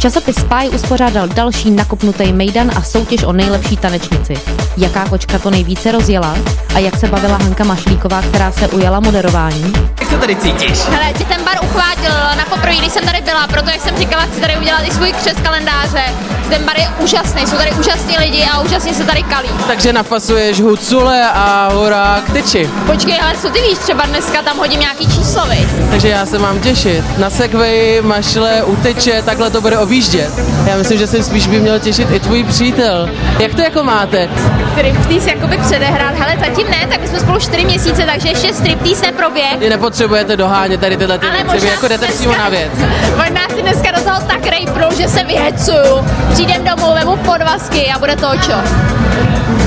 Časopis Spy uspořádal další nakopnutý mejdan a soutěž o nejlepší tanečnici. Jaká kočka to nejvíce rozjela a jak se bavila Hanka Mašlíková, která se ujala moderování? Jak se tady cítíš? Hele, tě ten bar uchvátil na poprvé, když jsem tady byla, proto jak jsem říkala, chci tady udělat i svůj křest kalendáře. Ten bar je úžasný, jsou tady úžasní lidi a úžasně se tady kalí. Takže nafasuješ hucule a hurá k tyči. Počkej, ale co ty víš, třeba dneska tam hodím nějaký číslo, viď? Takže já se mám těšit. Na segway, mašle, uteče, takhle to bude objíždět. Já myslím, že se spíš by měl těšit i tvůj přítel. Jak to jako máte? Striptease jakoby předehrát, hele zatím ne, tak my jsme spolu 4 měsíce, takže ještě striptease neproběh. Vy nepotřebujete dohánět tady tyhle věci, vy jako jdete přímo na věc. Možná si dneska do toho tak rejpnul, že se vyhecuju. Přijdem domů, vemu podvazky a bude to čo.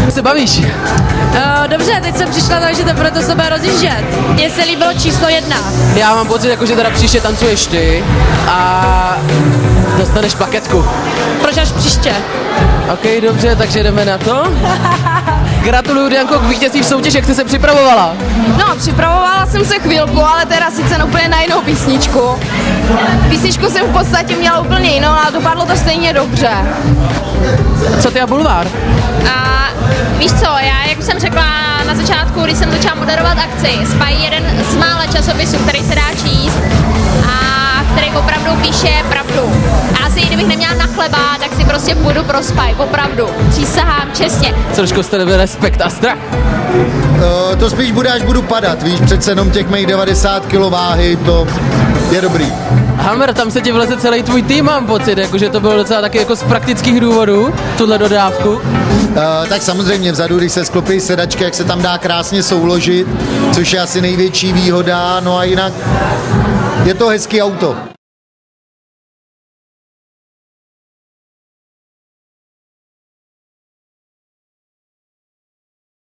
Jak se bavíš? Dobře, teď jsem přišla, takže teprve to se bude rozjíždět. Mně se líbilo číslo 1. Já mám pocit, jako, že teda příště tancuješ ty a dostaneš plaketku. Proč až příště? OK, dobře, takže jdeme na to. Gratuluju, Dianko, k vítězství v soutěži, jak jsi se připravovala? No, připravovala jsem se chvilku, ale teda sice úplně na jinou písničku. Písničku jsem v podstatě měla úplně jinou, ale dopadlo to stejně dobře. Co ty a Bulvár? A víš co, já, jak jsem řekla na začátku, když jsem začala moderovat akci, Spy je jeden z mála časopisů, který se dá číst a který opravdu píše pravdu. A asi kdybych neměla na chleba, tak si prostě půjdu pro Spy, opravdu. Přísahám, čestně. Trošku z tebe respekt a strach. To spíš bude, až budu padat, víš, přece jenom těch mých 90 kg váhy, to je dobrý. Hammer, tam se ti vleze celý tvůj tým, mám pocit, jakože to bylo docela taky jako z praktických důvodů, tuhle dodávku. Tak samozřejmě vzadu, když se sklopí sedačky, jak se tam dá krásně souložit, což je asi největší výhoda, no a jinak je to hezký auto.